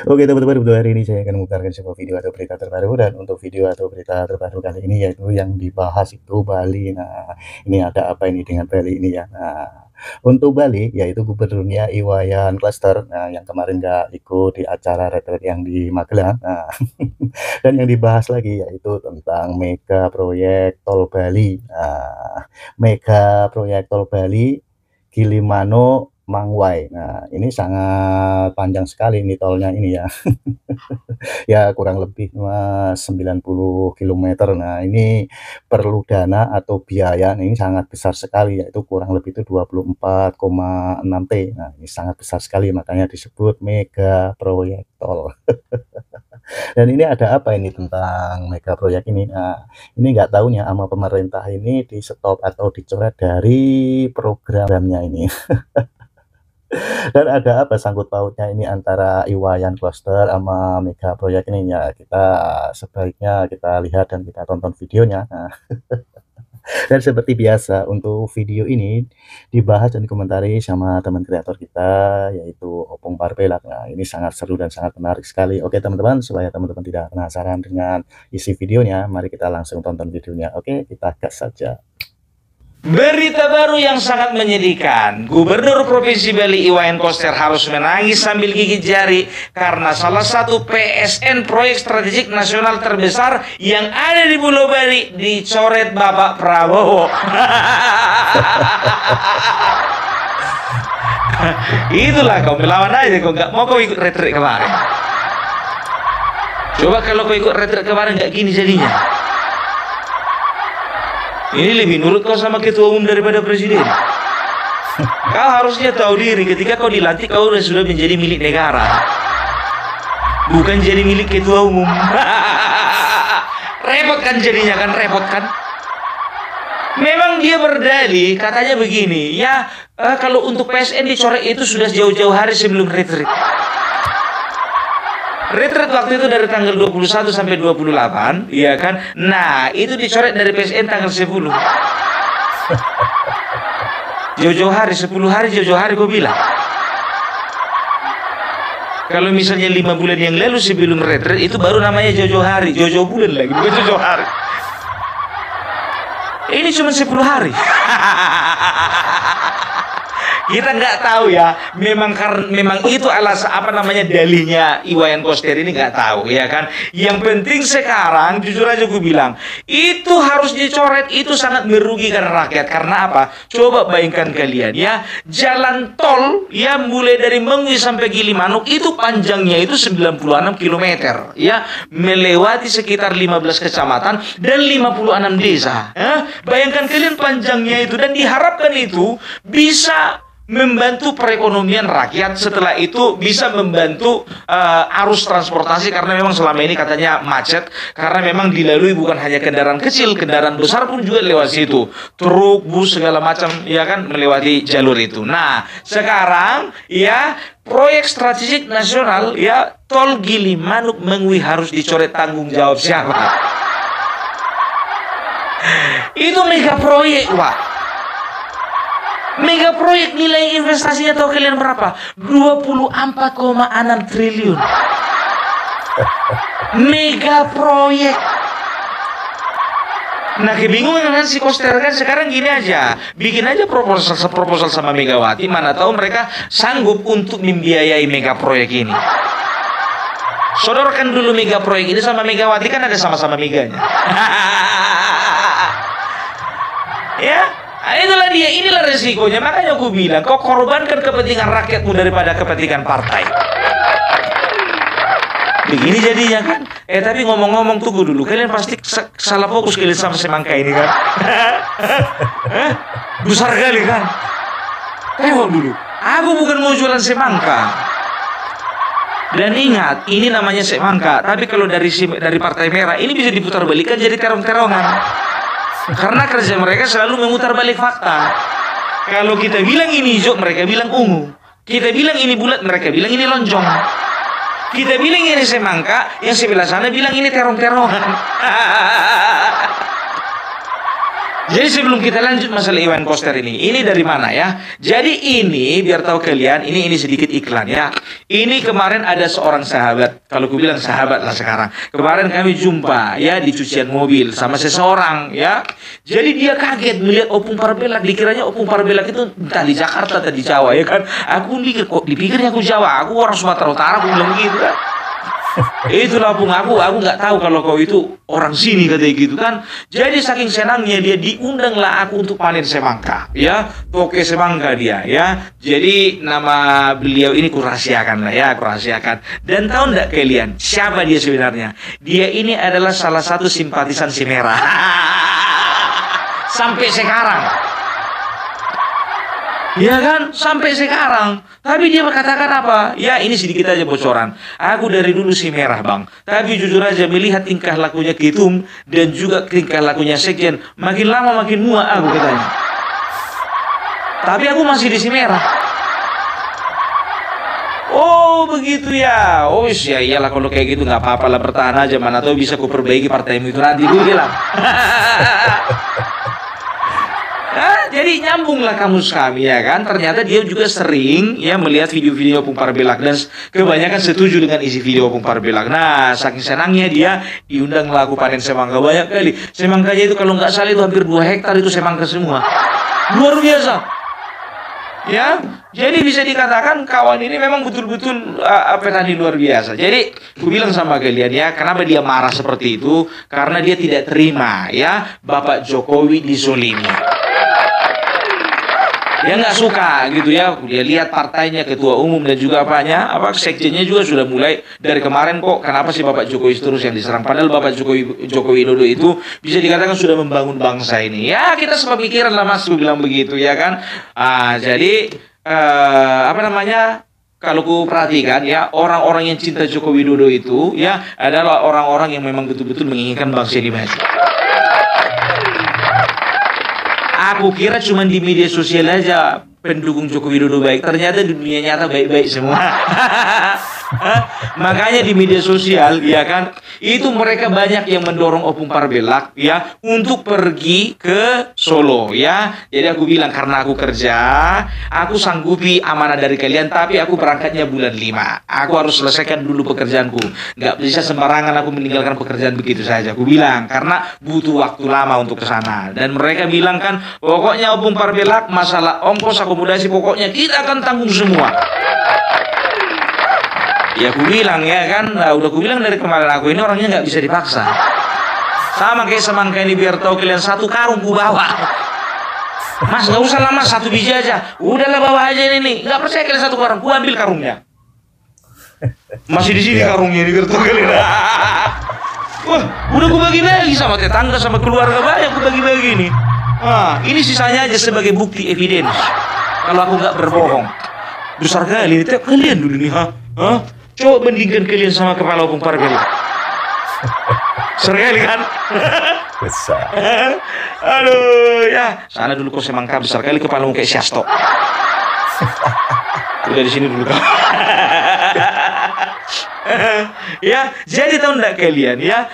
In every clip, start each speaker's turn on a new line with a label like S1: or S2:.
S1: Oke teman-teman, untuk hari ini saya akan mengutarkan sebuah video atau berita terbaru, dan untuk video atau berita terbaru kali ini yaitu yang dibahas itu Bali. Nah, ini ada apa ini dengan Bali ini ya? Nah, untuk Bali yaitu gubernurnya Iwayan Koster, nah yang kemarin nggak ikut di acara retret yang di Magelang. Nah, dan yang dibahas lagi yaitu tentang mega proyek tol Bali. Nah, mega proyek tol Bali Gilimanuk Mangwai. Nah, ini sangat panjang sekali ini tolnya ini ya. Ya kurang lebih, 90 kilometer. Nah, ini perlu dana atau biaya ini sangat besar sekali, yaitu kurang lebih itu 24,6 T. Nah, ini sangat besar sekali, makanya disebut mega proyek tol. Dan ini ada apa ini tentang mega proyek ini? Nah, ini nggak tahunya sama pemerintah ini di-stop atau dicoret dari programnya ini. Dan ada apa sangkut pautnya ini antara Iwayan Koster sama mega proyek ini ya, kita sebaiknya kita lihat dan kita tonton videonya. Nah, dan seperti biasa untuk video ini dibahas dan dikomentari sama teman kreator kita yaitu Opung Parpelak. Nah, ini sangat seru dan sangat menarik sekali. Oke teman-teman, supaya teman-teman tidak penasaran dengan isi videonya, mari kita langsung tonton videonya. Oke, kita gas saja.
S2: Berita baru yang sangat menyedihkan. Gubernur Provinsi Bali Iwayan Koster harus menangis sambil gigit jari karena salah satu PSN proyek strategik nasional terbesar yang ada di Pulau Bali dicoret Bapak Prabowo. Itulah kau melawan aja, kau nggak mau kau ikut retret kemarin. Coba kalau kau ikut retret kemarin nggak gini jadinya. Ini lebih nurut kau sama ketua umum daripada presiden. Kau harusnya tahu diri, ketika kau dilantik kau sudah menjadi milik negara, bukan jadi milik ketua umum. Repot kan jadinya, kan repot kan. Memang dia berdalih katanya begini ya, kalau untuk PSN dicoret itu sudah jauh-jauh hari sebelum retret. Retret waktu itu dari tanggal 21 sampai 28, iya kan? Nah, itu dicoret dari PSN tanggal 10. Jauh-jauh hari, 10 hari jauh-jauh hari gue bilang. Kalau misalnya 5 bulan yang lalu sebelum retret itu baru namanya jauh-jauh hari, jauh-jauh bulan lagi, bukan jauh-jauh hari. Ini cuma 10 hari. Kita nggak tahu ya, memang itu alasan apa namanya dalihnya Iwayan Koster ini, nggak tahu ya kan. Yang penting sekarang jujur aja gue bilang itu harus dicoret, itu sangat merugikan rakyat. Karena apa? Coba bayangkan kalian ya, jalan tol ya mulai dari Mengwi sampai Gilimanuk itu panjangnya itu 96 km ya, melewati sekitar 15 kecamatan dan 56 desa ya. Bayangkan kalian panjangnya itu, dan diharapkan itu bisa membantu perekonomian rakyat, setelah itu bisa membantu arus transportasi, karena memang selama ini katanya macet karena memang dilalui bukan hanya kendaraan kecil, kendaraan besar pun juga lewat situ, truk, bus segala macam ya kan melewati jalur itu. Nah, sekarang ya proyek strategik nasional ya tol Gilimanuk Mengwi harus dicoret, tanggung jawab siapa? Itu mega proyek, Pak. Mega proyek, nilai investasinya tahu kalian berapa? 24,6 triliun. Mega proyek. Nah, kebingungan kan si Koster kan sekarang gini aja, bikin aja proposal sama Megawati, mana tahu mereka sanggup untuk membiayai mega proyek ini. Sodorkan dulu mega proyek ini sama Megawati, kan ada sama-sama meganya. Ya. Nah, itulah dia, inilah resikonya. Makanya aku bilang, kau korbankan kepentingan rakyatmu daripada kepentingan partai. Begini jadinya kan. Tapi ngomong-ngomong, tunggu dulu. Kalian pasti salah fokus kalian sama semangka ini kan. Besar kali kan. Tengok dulu. Aku bukan mau jualan semangka. Dan ingat, ini namanya semangka. Tapi kalau dari Partai Merah, ini bisa diputar balikan jadi terong-terongan. Karena kerja mereka selalu memutar balik fakta. Kalau kita bilang ini hijau, mereka bilang ungu. Kita bilang ini bulat, mereka bilang ini lonjong. Kita bilang ini semangka, yang sebelah sana bilang ini terong-terongan. Jadi sebelum kita lanjut masalah Iwan Koster ini dari mana ya? Jadi ini biar tahu kalian, ini sedikit iklan ya. Ini kemarin ada seorang sahabat, kalau aku bilang sahabat lah sekarang. Kemarin kami jumpa ya di cucian mobil sama seseorang ya. Jadi dia kaget melihat Opung Parbelak, dikiranya Opung Parbelak itu entah di Jakarta atau di Jawa ya kan. Aku mikir kok dipikirnya aku Jawa, aku orang Sumatera Utara, aku bilang gitu kan. Itulah Opung, aku nggak tahu kalau kau itu orang sini katanya gitu kan. Jadi saking senangnya dia diundanglah aku untuk panen semangka ya, toke semangka dia ya. Jadi nama beliau ini kurahasiakan lah ya, kurahasiakan. Dan tahu nggak kalian siapa dia sebenarnya? Dia ini adalah salah satu simpatisan si Merah sampai sekarang. Ya kan, sampai sekarang. Tapi dia berkatakan apa? Ya ini sedikit aja bocoran. Aku dari dulu si Merah bang. Tapi jujur aja melihat tingkah lakunya Ketum dan juga tingkah lakunya Sekjen, makin lama makin muak aku katanya. Tapi aku masih di si Merah. Oh begitu ya. Oh ya iyalah kalau kayak gitu nggak apa-apa lah, bertahan aja, mana tahu bisa ku perbaiki partaimu itu nanti, gue bilang. Nah, jadi nyambunglah kamus kami ya kan. Ternyata dia juga sering ya melihat video-video Opung Parbelak dan kebanyakan setuju dengan isi video Opung Parbelak. Nah, saking senangnya dia diundang laku panen semangka banyak kali. Semangkanya itu kalau nggak salah itu hampir 2 hektar itu semangka semua. Luar biasa. Ya, jadi bisa dikatakan kawan ini memang betul-betul petani luar biasa. Jadi, aku bilang sama kalian ya, kenapa dia marah seperti itu? Karena dia tidak terima ya Bapak Jokowi dizolimi. Dia nggak suka gitu ya. Dia lihat partainya, ketua umum dan juga sekjennya juga sudah mulai dari kemarin kok kenapa sih Bapak Jokowi terus yang diserang. Padahal Bapak Joko Widodo itu bisa dikatakan sudah membangun bangsa ini. Ya kita sepemikiran lah Mas, bilang begitu ya kan. Jadi kalau ku perhatikan ya, orang-orang yang cinta Joko Widodo itu ya adalah orang-orang yang memang betul-betul menginginkan bangsa ini maju. Aku kira cuma di media sosial aja pendukung Joko Widodo baik, ternyata di dunia nyata baik-baik semua. Makanya di media sosial ya kan, itu mereka banyak yang mendorong Opung Parbelak ya untuk pergi ke Solo ya. Jadi aku bilang karena aku kerja, aku sanggupi amanah dari kalian, tapi aku berangkatnya bulan 5. Aku harus selesaikan dulu pekerjaanku. Nggak bisa sembarangan aku meninggalkan pekerjaan begitu saja. Aku bilang karena butuh waktu lama untuk ke sana. Dan mereka bilang kan, pokoknya Opung Parbelak masalah ongkos akomodasi pokoknya kita akan tanggung semua. Ya aku bilang ya kan, udah aku bilang dari kemarin aku ini orangnya nggak bisa dipaksa. Sama kayak semangka ini biar tahu kalian 1 karung ku bawa. Mas nggak usah lah Mas, 1 biji aja. Udahlah bawa aja ini. Nggak percaya kalian 1 karung, ku ambil karungnya. Masih di sini karungnya ini biar tahu kalian. Wah, udah ku bagi-bagi sama tetangga sama keluarga banyak ku bagi-bagi ini. Ini sisanya aja sebagai bukti evidence. Kalau aku nggak berbohong. Besar kali ini, kalian dulu nih, coba bandingkan kalian sama kepala Opung Parbelak. Besar kali kan?
S1: Besar.
S2: Aduh, ya. Sana dulu kau semangka besar kali kepalamu kayak Syasto. Udah di sini dulu kau. Ya, jadi tahu enggak kalian ya,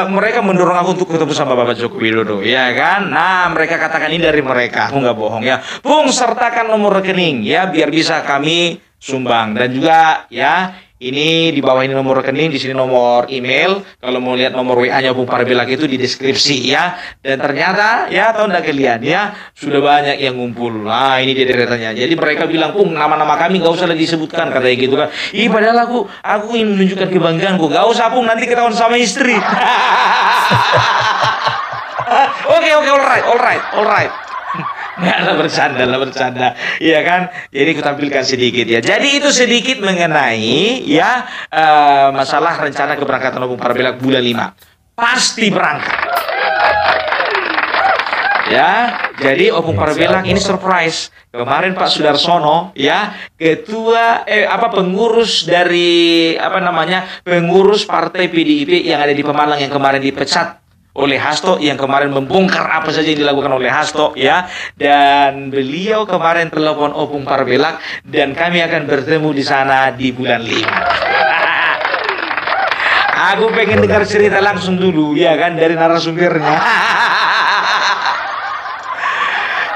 S2: mereka mendorong aku untuk ketemu sama Bapak Joko Widodo, ya kan? Nah, mereka katakan ini dari mereka, aku nggak bohong ya. Pung sertakan nomor rekening ya, biar bisa kami sumbang dan juga ya. Ini di bawah ini nomor rekening, di sini nomor email. Kalau mau lihat nomor WA-nya Opung Parbelak itu di deskripsi ya. Dan ternyata ya tahu enggak kalian ya, sudah banyak yang ngumpul. Nah, ini dia deretannya. Jadi mereka bilang, "Pung, nama-nama kami enggak usah lagi disebutkan," katanya gitu kan. Padahal aku ingin menunjukkan kebanggaanku. Enggak usah, Pung, nanti ketahuan sama istri. Oke, alright. Nggak lah bercanda, iya kan? Jadi aku tampilkan sedikit ya. Jadi itu sedikit mengenai ya masalah rencana keberangkatan Opung Parbelak bulan 5. Pasti berangkat. Ya, jadi Opung Parbelak ini surprise. Kemarin Pak Sudarsono ya, ketua pengurus dari pengurus partai PDIP yang ada di Pemalang yang kemarin dipecat oleh Hasto, yang kemarin membongkar apa saja yang dilakukan oleh Hasto ya, dan beliau kemarin telepon Opung Parbelak dan kami akan bertemu di sana di bulan 5. Aku pengen dengar cerita langsung dulu ya kan dari narasumbernya.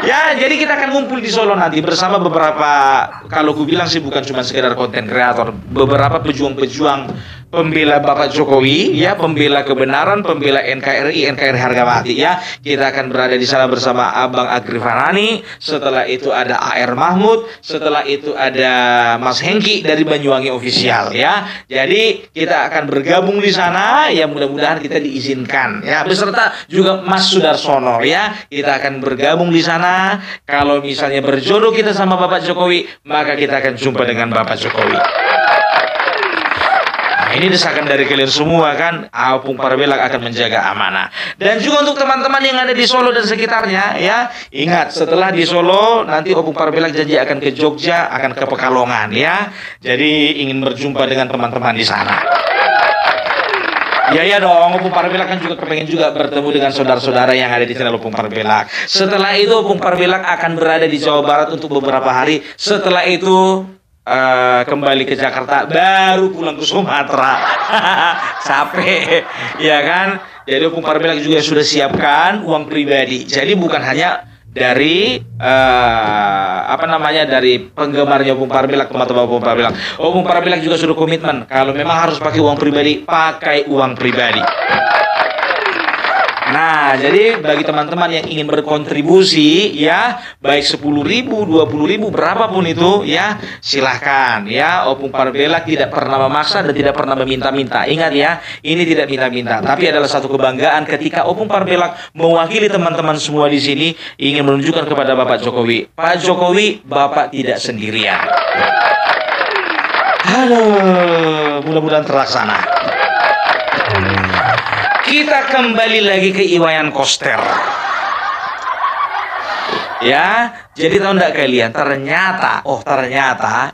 S2: Ya, jadi kita akan ngumpul di Solo nanti bersama beberapa, kalau ku bilang sih bukan cuma sekedar konten kreator, beberapa pejuang-pejuang pembela Bapak Jokowi, ya, pembela kebenaran, pembela NKRI harga mati, ya. Kita akan berada di sana bersama Abang Agri Farhani, setelah itu ada AR Mahmud, setelah itu ada Mas Hengki dari Banyuwangi Official, ya. Jadi kita akan bergabung di sana, ya, mudah-mudahan kita diizinkan, ya, beserta juga Mas Sudarsono, ya. Kita akan bergabung di sana. Kalau misalnya berjodoh kita sama Bapak Jokowi, maka kita akan jumpa dengan Bapak Jokowi. Nah, ini desakan dari kalian semua kan, Opung Parbelak akan menjaga amanah. Dan juga untuk teman-teman yang ada di Solo dan sekitarnya, ya, ingat setelah di Solo nanti Opung Parbelak janji akan ke Jogja, akan ke Pekalongan, ya. Jadi ingin berjumpa dengan teman-teman di sana. Ya dong, Opung Parbelak kan juga kepengen juga bertemu dengan saudara-saudara yang ada di channel Opung Parbelak. Setelah itu Opung Parbelak akan berada di Jawa Barat untuk beberapa hari. Setelah itu kembali ke Jakarta, baru pulang ke Sumatera. Capek, ya kan? Jadi Opung Parbelak juga sudah siapkan uang pribadi. Jadi bukan hanya dari dari penggemarnya Opung Parbelak, teman-teman Opung Parbelak. Opung Parbelak juga sudah komitmen kalau memang harus pakai uang pribadi, pakai uang pribadi. Nah, jadi bagi teman-teman yang ingin berkontribusi, ya, baik 10.000, 20.000, berapapun itu, ya, silahkan, ya. Opung Parbelak tidak pernah memaksa dan tidak pernah meminta-minta. Ingat, ya, ini tidak minta-minta, tapi adalah satu kebanggaan ketika Opung Parbelak mewakili teman-teman semua di sini ingin menunjukkan kepada Bapak Jokowi, Pak Jokowi, Bapak tidak sendirian. Aduh, mudah-mudahan terlaksana. Kita kembali lagi ke Iwayan Koster. Ya, jadi tahu enggak kalian, ternyata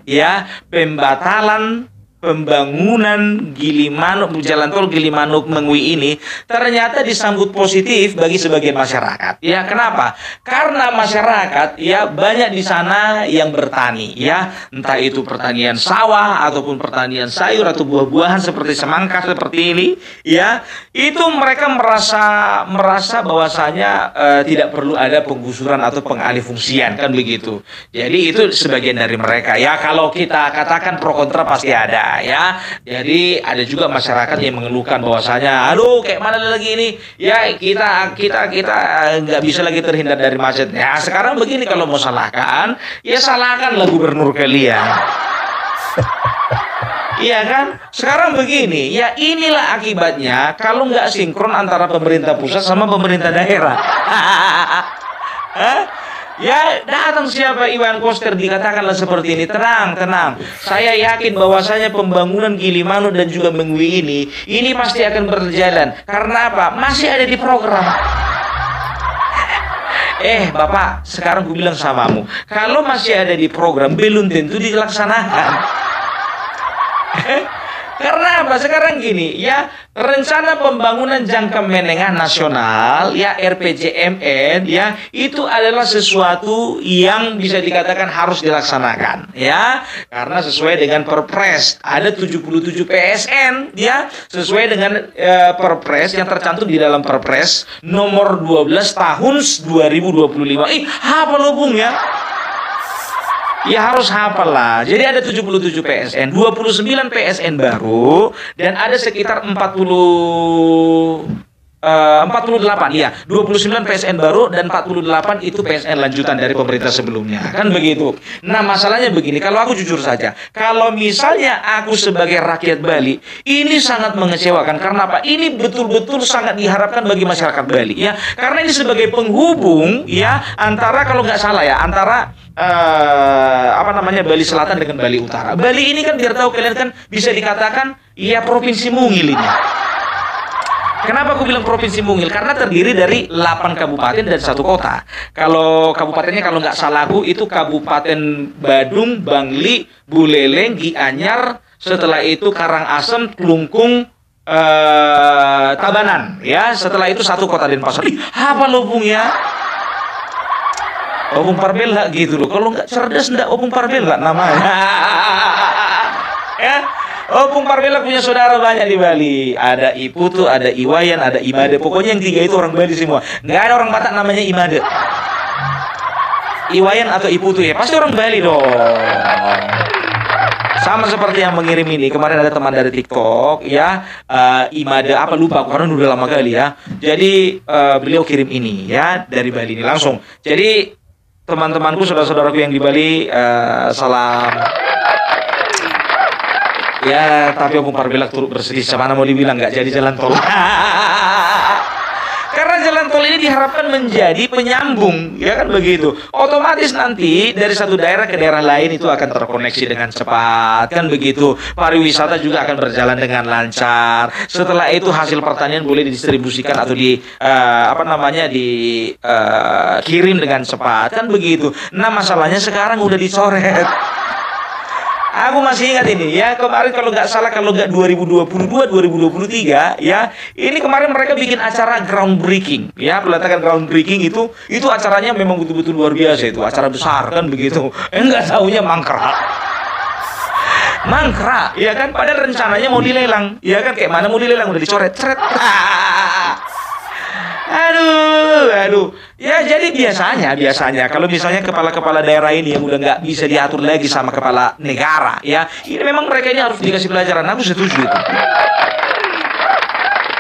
S2: ya, pembatalan pembangunan Gilimanuk, jalan tol Gilimanuk Mengwi ini ternyata disambut positif bagi sebagian masyarakat. Ya, kenapa? Karena masyarakat, ya, banyak di sana yang bertani, ya, entah itu pertanian sawah ataupun pertanian sayur atau buah-buahan seperti semangka seperti ini, ya, itu mereka merasa bahwasanya tidak perlu ada penggusuran atau pengalihfungsian, kan begitu. Jadi itu sebagian dari mereka. Ya, kalau kita katakan pro kontra pasti ada, ya. Jadi ada juga masyarakat yang mengeluhkan bahwasanya, aduh, kayak mana lagi ini, ya, kita nggak bisa lagi terhindar dari macet. Ya, sekarang begini, kalau mau salahkan, ya salahkanlah gubernur kalian. Iya kan? Sekarang begini, ya, inilah akibatnya kalau nggak sinkron antara pemerintah pusat sama pemerintah daerah. Ya, datang siapa Iwayan Koster dikatakanlah seperti ini, tenang. Saya yakin bahwasanya pembangunan Gilimanuk dan juga Mengwi ini pasti akan berjalan. Karena apa? Masih ada di program. Bapak, sekarang gue bilang samamu, kalau masih ada di program belum tentu dilaksanakan. Karena apa? Sekarang gini, ya, rencana pembangunan jangka menengah nasional, ya, RPJMN, ya, itu adalah sesuatu yang bisa dikatakan harus dilaksanakan, ya, karena sesuai dengan Perpres ada 77 PSN, ya, sesuai dengan Perpres yang tercantum di dalam Perpres nomor 12 tahun 2025. Hafal lo, Bung, ya? Ya harus hafal lah. Jadi ada 77 PSN, 29 PSN baru, dan ada sekitar 48, ya, 29 PSN baru dan 48 itu PSN lanjutan dari pemerintah sebelumnya, kan begitu. Nah, masalahnya begini, kalau aku jujur saja, kalau misalnya aku sebagai rakyat Bali, ini sangat mengecewakan. Karena apa? Ini betul-betul sangat diharapkan bagi masyarakat Bali, ya, karena ini sebagai penghubung, ya, antara, kalau nggak salah, ya, antara Bali Selatan dengan Bali Utara. Bali ini kan, biar tahu kalian, kan bisa dikatakan, ya, provinsi mungil ini. Kenapa aku bilang provinsi mungil? Karena terdiri dari 8 kabupaten dan 1 kota. Kalau kabupatennya, kalau nggak salah aku, itu Kabupaten Badung, Bangli, Buleleng, Gianyar, setelah itu Karangasem, Klungkung, Tabanan, ya. Setelah itu 1 kota Denpasar. Apa lo, Bung, ya? Opung Parbelak gitu loh. Kalau nggak cerdas, nggak Opung Parbelak namanya. Ya, Opung Parbelak punya saudara banyak di Bali. Ada Iputu, ada Iwayan, ada Imade. Pokoknya yang 3 itu orang Bali semua. Nggak ada orang Batak namanya Imade. Iwayan atau Iputu ya? Pasti orang Bali dong. Sama seperti yang mengirim ini. Kemarin ada teman dari TikTok ya, Imada apa lupa karena udah lama kali ya. Jadi beliau kirim ini ya dari Bali ini langsung. Jadi teman-temanku, saudara-saudaraku yang di Bali, salam. Ya, tapi aku parbilak turut bersedih. Sama mau dibilang nggak jadi jalan tol. Karena jalan tol ini diharapkan menjadi penyambung, ya kan begitu. Otomatis nanti dari satu daerah ke daerah lain itu akan terkoneksi dengan cepat, kan begitu. Pariwisata juga akan berjalan dengan lancar. Setelah itu hasil pertanian boleh didistribusikan atau dikirim dengan cepat, kan begitu. Nah, masalahnya sekarang udah dicoret. Aku masih ingat ini ya, kemarin kalau nggak salah, kalau nggak 2022, 2023 ya, ini kemarin mereka bikin acara groundbreaking ya, peletakan groundbreaking itu acaranya memang betul-betul luar biasa, itu acara besar kan begitu. Enggak taunya mangkrak ya kan, padahal rencananya mau dilelang ya kan, kayak mana mau dilelang udah dicoret-coret. Aduh. Ya jadi biasanya kalau misalnya kepala-kepala daerah ini yang udah nggak bisa diatur lagi sama kepala negara, ya ini memang mereka ini harus dikasih pelajaran. Aku setuju itu.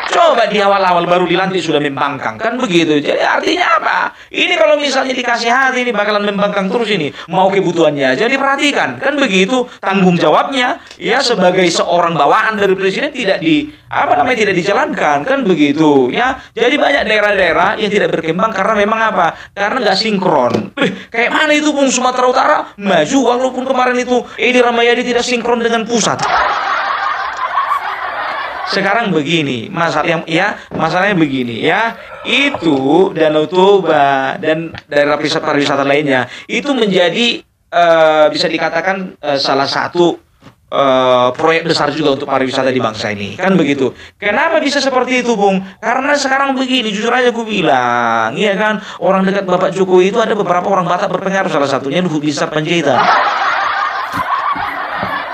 S2: Coba di awal-awal baru dilantik sudah membangkang, kan begitu. Jadi artinya apa? Ini kalau misalnya dikasih hati ini bakalan membangkang terus ini. Mau kebutuhannya aja diperhatikan, kan begitu. Tanggung jawabnya ya sebagai seorang bawahan dari presiden tidak dijalankan, kan begitu ya. Jadi banyak daerah-daerah yang tidak berkembang karena memang apa? Karena nggak sinkron. Kayak mana itu Bung, Sumatera Utara maju walaupun kemarin itu Edi Rahmayadi tidak sinkron dengan pusat. Sekarang begini, masalahnya begini ya, itu Danau Toba dan daerah pariwisata lainnya itu menjadi bisa dikatakan salah satu proyek besar juga untuk pariwisata di bangsa ini, kan begitu. Kenapa bisa seperti itu Bung? Karena sekarang begini, jujur aja aku bilang, ya kan, orang dekat Bapak Jokowi itu ada beberapa orang Batak berpengaruh, salah satunya Luhut Binsar Panjaitan.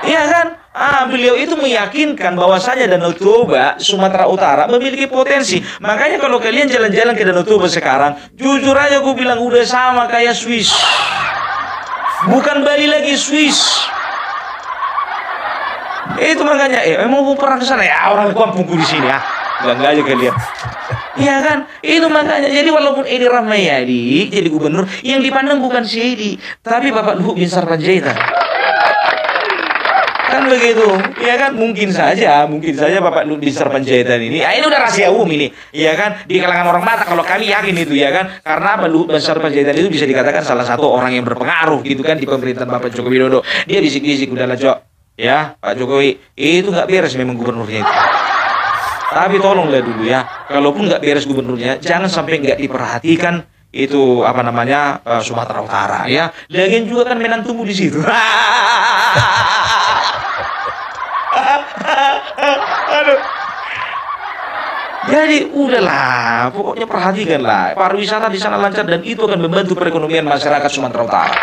S2: Iya kan? Beliau itu meyakinkan bahwasanya Danau Toba, Sumatera Utara memiliki potensi. Makanya kalau kalian jalan-jalan ke Danau Toba sekarang, jujur aja aku bilang udah sama kayak Swiss. Bukan Bali lagi, Swiss. Itu makanya, emang mau pernah ke sana ya, orang kampungku di sini ya. Enggak aja kalian. Iya kan? Itu makanya. Jadi walaupun Edi Rahmayadi jadi gubernur, yang dipandang bukan si Edi, tapi Bapak Luhut Binsar Panjaitan. Kan begitu, ya kan, mungkin saja Bapak Luhut Binsar Panjaitan ini, ini udah rahasia umum ini, ya kan, di kalangan orang Batak. Kalau kami yakin itu, ya kan, karena Pak Luhut Binsar Panjaitan itu bisa dikatakan salah satu orang yang berpengaruh gitu kan di pemerintahan Bapak Joko Widodo. Dia bisik-bisik, udahlah Jok, ya Pak Jokowi itu nggak beres memang gubernurnya itu. Tapi tolonglah dulu ya, kalaupun nggak beres gubernurnya, jangan sampai nggak diperhatikan itu Sumatera Utara ya. Lagian juga kan menantumu di situ. Aduh. Jadi udahlah, pokoknya perhatikanlah pariwisata di sana lancar dan itu akan membantu perekonomian masyarakat Sumatera Utara.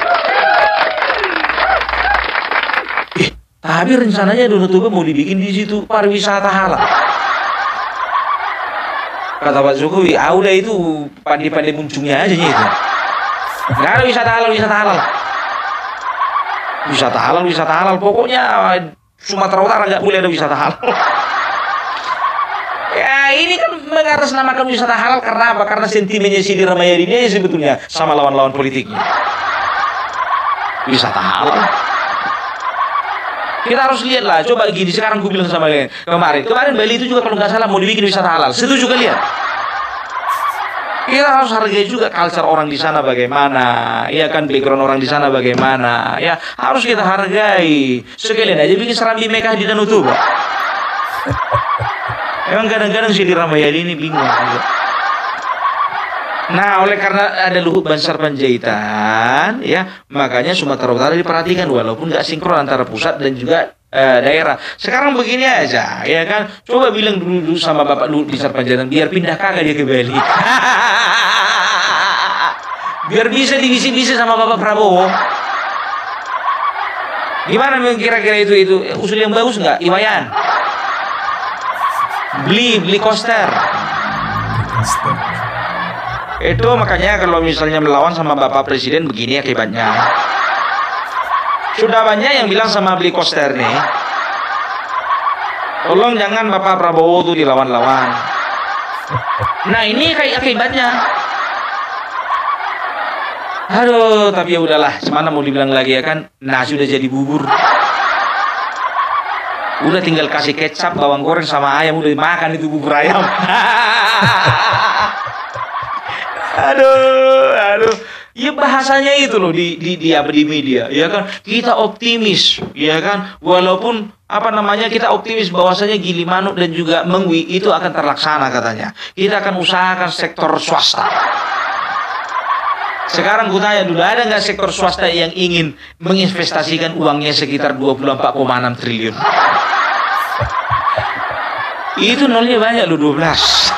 S2: Tapi rencananya Danau Toba mau dibikin di situ pariwisata halal. Kata Pak Jokowi, udah itu pandai-pandai muncungnya aja itu. Nggak ada wisata halal. Wisata halal. Pokoknya Sumatera Utara nggak boleh ada wisata halal. Ya ini kan mengatasnamakan wisata halal karena apa? Karena sentimennya Edi Rahmayadi ini sebetulnya sama lawan-lawan politiknya. Wisata halal. Kita harus lihat lah, coba gini, sekarang gue bilang sama kalian, kemarin Bali itu juga kalau nggak salah mau dibikin wisata halal, setuju kalian? Kita harus hargai juga culture orang di sana bagaimana, ya kan, background orang di sana bagaimana, ya harus kita hargai. Sekalian aja bikin serambi Mekah di Danau Toba. Emang kadang-kadang si Edi Rahmayadi ini bingung juga. Nah, oleh karena ada Luhut Binsar Panjaitan, ya, makanya Sumatera Utara diperhatikan walaupun nggak sinkron antara pusat dan juga daerah. Sekarang begini aja, ya kan, coba bilang dulu sama Bapak Luhut Binsar Panjaitan biar pindah kagak dia ke Bali. Biar bisa divisi-visi sama Bapak Prabowo. Gimana kira-kira itu usul yang bagus nggak, Iwayan? Beli coaster. Itu makanya kalau misalnya melawan sama Bapak Presiden begini akibatnya. Sudah banyak yang bilang sama beli Koster nih, tolong jangan Bapak Prabowo tuh dilawan-lawan. Nah ini kayak akibatnya. Aduh, tapi ya udahlah, semana mau dibilang lagi ya kan, nasi udah jadi bubur. Udah tinggal kasih kecap, bawang goreng sama ayam, udah makan itu bubur ayam. Aduh. Ya bahasanya itu loh di media, ya kan? Kita optimis, ya kan? Walaupun kita optimis bahwasanya Gilimanuk dan juga Mengwi itu akan terlaksana katanya. Kita akan usahakan sektor swasta. Sekarang gue tanya dulu, ada nggak sektor swasta yang ingin menginvestasikan uangnya sekitar 24,6 triliun? Itu nolnya banyak loh, 12.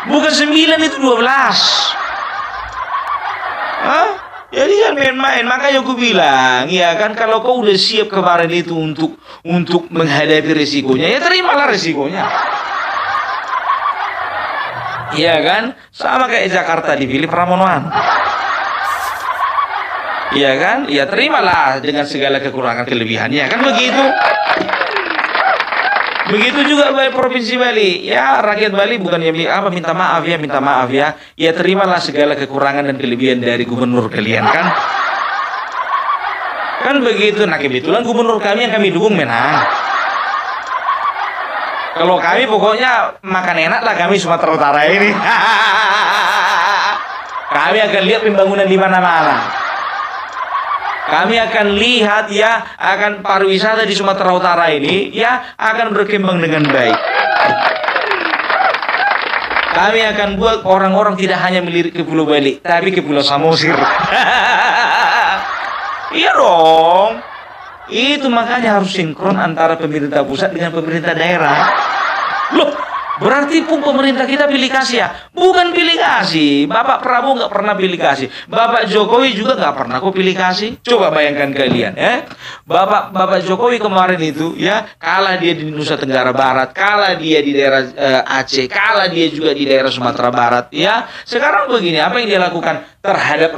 S2: Bukan 9, itu 12. Hah? Jadi kan main-main. Makanya aku bilang, ya kan, kalau kau udah siap kemarin itu untuk menghadapi risikonya, ya terimalah risikonya. Iya kan? Sama kayak Jakarta dipilih Pramonoan. Iya kan? Ya terimalah dengan segala kekurangan kelebihannya, kan begitu. Begitu juga Bali, Provinsi Bali. Ya, rakyat Bali bukan yang minta maaf ya. Ya terimalah segala kekurangan dan kelebihan dari gubernur kalian, kan? Kan begitu. Nah, kebetulan gubernur kami yang kami dukung menang. Kalau kami pokoknya makan enak lah kami Sumatera Utara ini. Kami akan lihat pembangunan di mana-mana. Kami akan lihat ya, akan pariwisata di Sumatera Utara ini ya akan berkembang dengan baik. Kami akan buat orang-orang tidak hanya melirik ke Pulau Bali, tapi ke Pulau Samosir. Iya dong. Itu makanya harus sinkron antara pemerintah pusat dengan pemerintah daerah. Loh, berarti pun pemerintah kita pilih kasih ya? Bukan pilih kasih. Bapak Prabowo nggak pernah pilih kasih. Bapak Jokowi juga nggak pernah kok pilih kasih. Coba bayangkan kalian, ya. Bapak Jokowi kemarin itu, ya, kalah dia di Nusa Tenggara Barat, kalah dia di daerah Aceh, kalah dia juga di daerah Sumatera Barat, ya. Sekarang begini, apa yang dia lakukan terhadap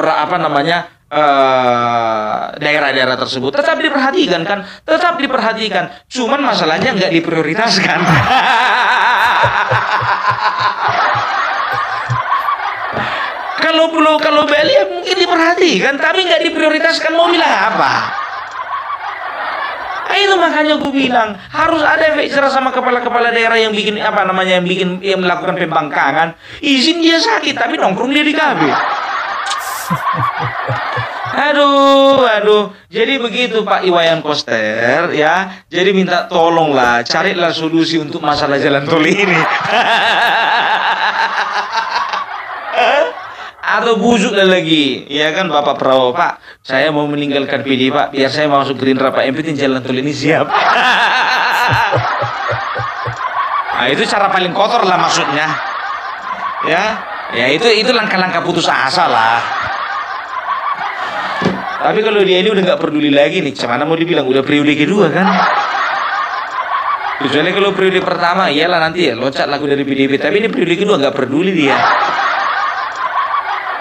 S2: daerah-daerah tersebut? Tetap diperhatikan kan? Tetap diperhatikan. Cuman masalahnya nggak diprioritaskan. Kalau Bali ya mungkin diperhatikan, tapi nggak diprioritaskan, mau bilang apa? Itu makanya gue bilang harus ada efek jerah sama kepala-kepala daerah yang bikin yang melakukan pembangkangan. Izin dia sakit, tapi nongkrong dia di KB. Aduh. Jadi begitu Pak Iwayan Koster, ya. Jadi minta tolonglah, carilah solusi untuk masalah jalan tol ini. Atau busuklah lagi, ya kan Bapak Prabowo, Pak, saya mau meninggalkan PD Pak, biar saya masuk Gerindra Pak, yang penting jalan tol ini siap. Nah, itu cara paling kotor lah maksudnya. Ya itu langkah-langkah putus asa lah. Tapi kalau dia ini udah nggak peduli lagi nih, mana mau dibilang udah periode kedua kan? Kecuali kalau periode pertama, iyalah nanti ya loncat lagu dari PDIP, tapi ini periode kedua nggak peduli dia.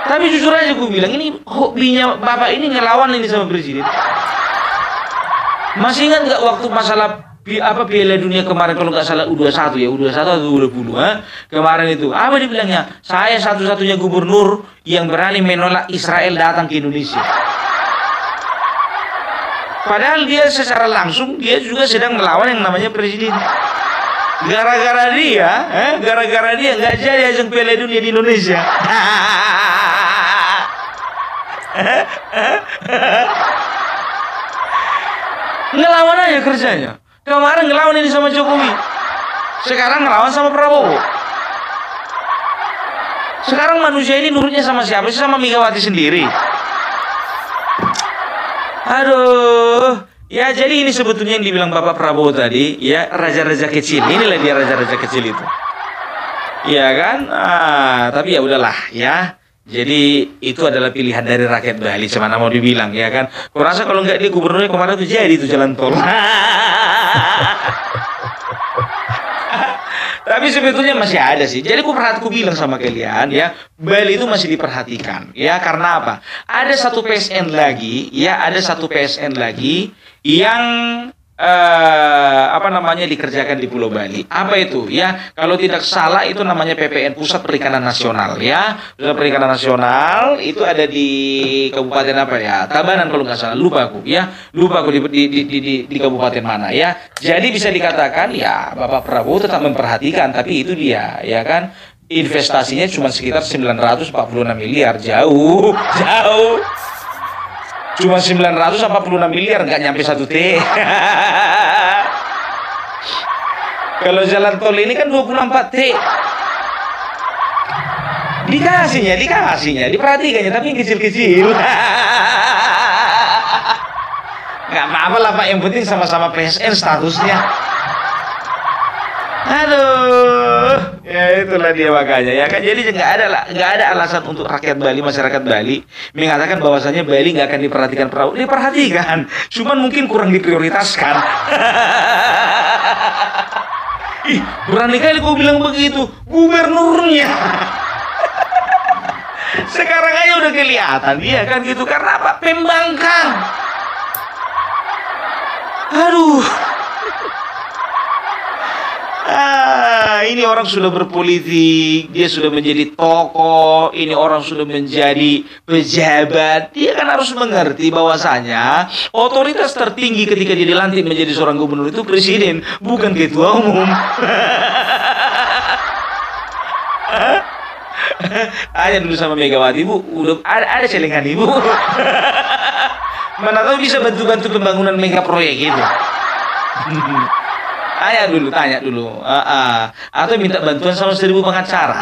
S2: Tapi jujur aja gue bilang, ini hobinya Bapak ini ngelawan ini sama Presiden. Masih ingat nggak waktu masalah Piala Dunia kemarin, kalau nggak salah U21 ya, U21 atau U20, kemarin itu apa dibilangnya? Saya satu-satunya gubernur yang berani menolak Israel datang ke Indonesia. Padahal dia secara langsung dia juga sedang melawan yang namanya Presiden. Gara-gara dia nggak jadi ajang Piala Dunia di Indonesia. Ngelawan aja kerjanya. Kemarin ngelawan ini sama Jokowi, sekarang ngelawan sama Prabowo. Sekarang manusia ini nurutnya sama siapa sih? Sama Megawati sendiri. Aduh. Ya, jadi ini sebetulnya yang dibilang Bapak Prabowo tadi, ya, raja-raja kecil. Inilah dia raja-raja kecil itu. Iya kan? Tapi ya udahlah, ya. Jadi itu adalah pilihan dari rakyat Bali, semana mau dibilang, ya kan? Kurasa kalau nggak dia gubernurnya kemarin tuh jadi itu jalan tol. Tapi sebetulnya masih ada sih. Jadi aku bilang sama kalian ya, Bali itu masih diperhatikan ya, karena apa? Ada satu PSN lagi ya, ada satu PSN lagi yang apa namanya dikerjakan di Pulau Bali. Apa itu ya? Kalau tidak salah itu namanya PPN, Pusat Perikanan Nasional ya. Pusat Perikanan Nasional itu ada di kabupaten apa ya? Tabanan kalau nggak salah. Lupa aku ya. Lupa aku di kabupaten mana ya. Jadi bisa dikatakan ya Bapak Prabowo tetap memperhatikan, tapi itu dia ya kan. Investasinya cuma sekitar 946 miliar, jauh, jauh. Cuma 946 miliar, nggak nyampe 1 T. Kalau jalan tol ini kan 24 T. Dikasihnya, diperhatikannya, tapi yang kecil-kecil. Nggak apa-apa lah Pak, yang penting sama-sama PSN statusnya. Aduh, ya itulah dia makanya ya kan. Jadi nggak ada alasan untuk rakyat Bali, masyarakat Bali mengatakan bahwasanya Bali nggak akan diperhatikan Prabowo. Diperhatikan, cuman mungkin kurang diprioritaskan. Ih, berani kali kau bilang begitu, gubernurnya. Sekarang aja udah kelihatan dia kan gitu, karena apa? Pembangkang. Aduh. Ini orang sudah berpolitik, dia sudah menjadi tokoh, ini orang sudah menjadi pejabat. Dia kan harus mengerti bahwasanya otoritas tertinggi ketika dia dilantik menjadi seorang gubernur itu presiden, bukan ketua umum. Tanya dulu sama Megawati, Bu, udah ada celengan Ibu. Mana tahu bisa bantu-bantu pembangunan mega proyek itu. Tanya dulu. Atau minta bantuan sama 1.000 pengacara.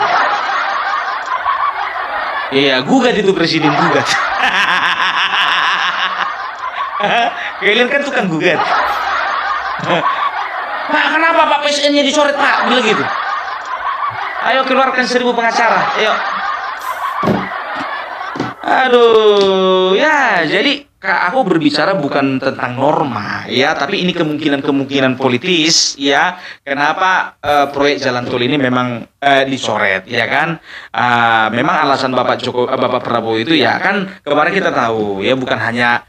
S2: Iya, gugat itu presiden, gugat. Kalian kan tukang gugat. Pak, kenapa Pak PSN-nya dicoret Pak? Bilang gitu. Ayo keluarkan 1.000 pengacara. Ayo. Aduh, ya jadi aku berbicara bukan tentang norma ya, tapi ini kemungkinan politis ya. Kenapa proyek jalan tol ini memang dicoret ya kan? Memang alasan Bapak Prabowo itu ya kan, kemarin kita tahu ya, bukan hanya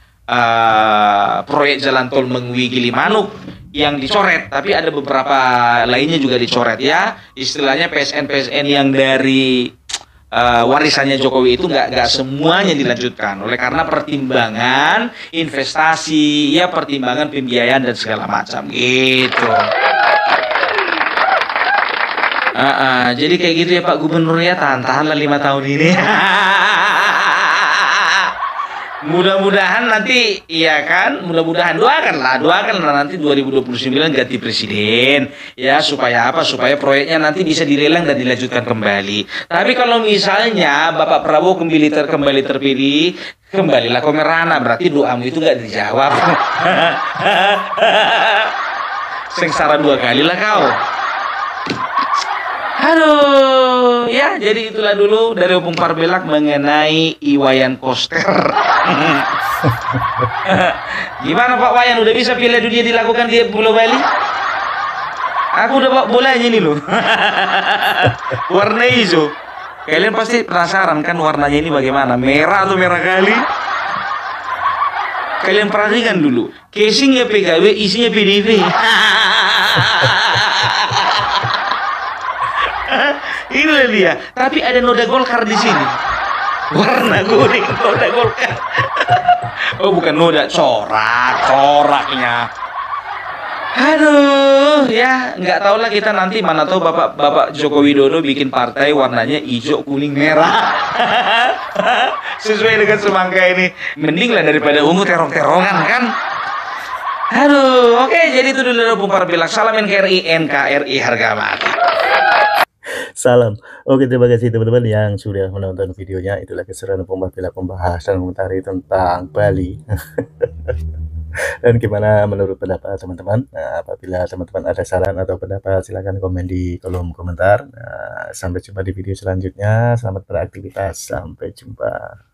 S2: proyek jalan tol Mengwi Gilimanuk yang dicoret, tapi ada beberapa lainnya juga dicoret ya. Istilahnya PSN yang dari warisannya Jokowi itu nggak semuanya dilanjutkan oleh karena pertimbangan investasi ya, pertimbangan pembiayaan dan segala macam gitu. Jadi kayak gitu ya Pak Gubernur ya, tahan-tahanlah 5 tahun ini. Mudah-mudahan nanti ya kan, doakanlah nanti 2029 ganti presiden ya, supaya apa? Supaya proyeknya nanti bisa dilelang dan dilanjutkan kembali. Tapi kalau misalnya Bapak Prabowo kembali terpilih, kembalilah ke Merana, berarti doamu itu nggak dijawab. Sengsara 2 kali lah kau. Aduh, ya jadi itulah dulu dari Opung Parbelak mengenai Iwayan Koster. Gimana Pak Wayan, udah bisa Piala Dunia dilakukan di Pulau Bali? Aku udah bawa bolanya ini loh. Warna hijau. Kalian pasti penasaran kan warnanya ini bagaimana? Merah atau merah kali? Kalian perhatikan dulu. Casingnya PKB, isinya PDIP. Inilah dia. Tapi ada noda Golkar di sini. Warna kuning, noda Golkar. Oh, bukan noda, coraknya. Aduh, ya nggak tahu lah kita nanti, mana tahu Bapak Joko Widodo bikin partai warnanya hijau, kuning, merah. Sesuai dengan semangka ini. Mending lah daripada ungu terong-terongan kan. Aduh, oke, jadi itu dulu Opung Parbelak. Salam NKRI, NKRI harga mati.
S1: Salam. Oke, terima kasih teman-teman yang sudah menonton videonya. Itulah keseruan Opung Parbelak pembahasan komentari tentang Bali. Dan gimana menurut pendapat teman-teman? Nah, apabila teman-teman ada saran atau pendapat, silahkan komen di kolom komentar. Nah, sampai jumpa di video selanjutnya. Selamat beraktivitas. Sampai jumpa.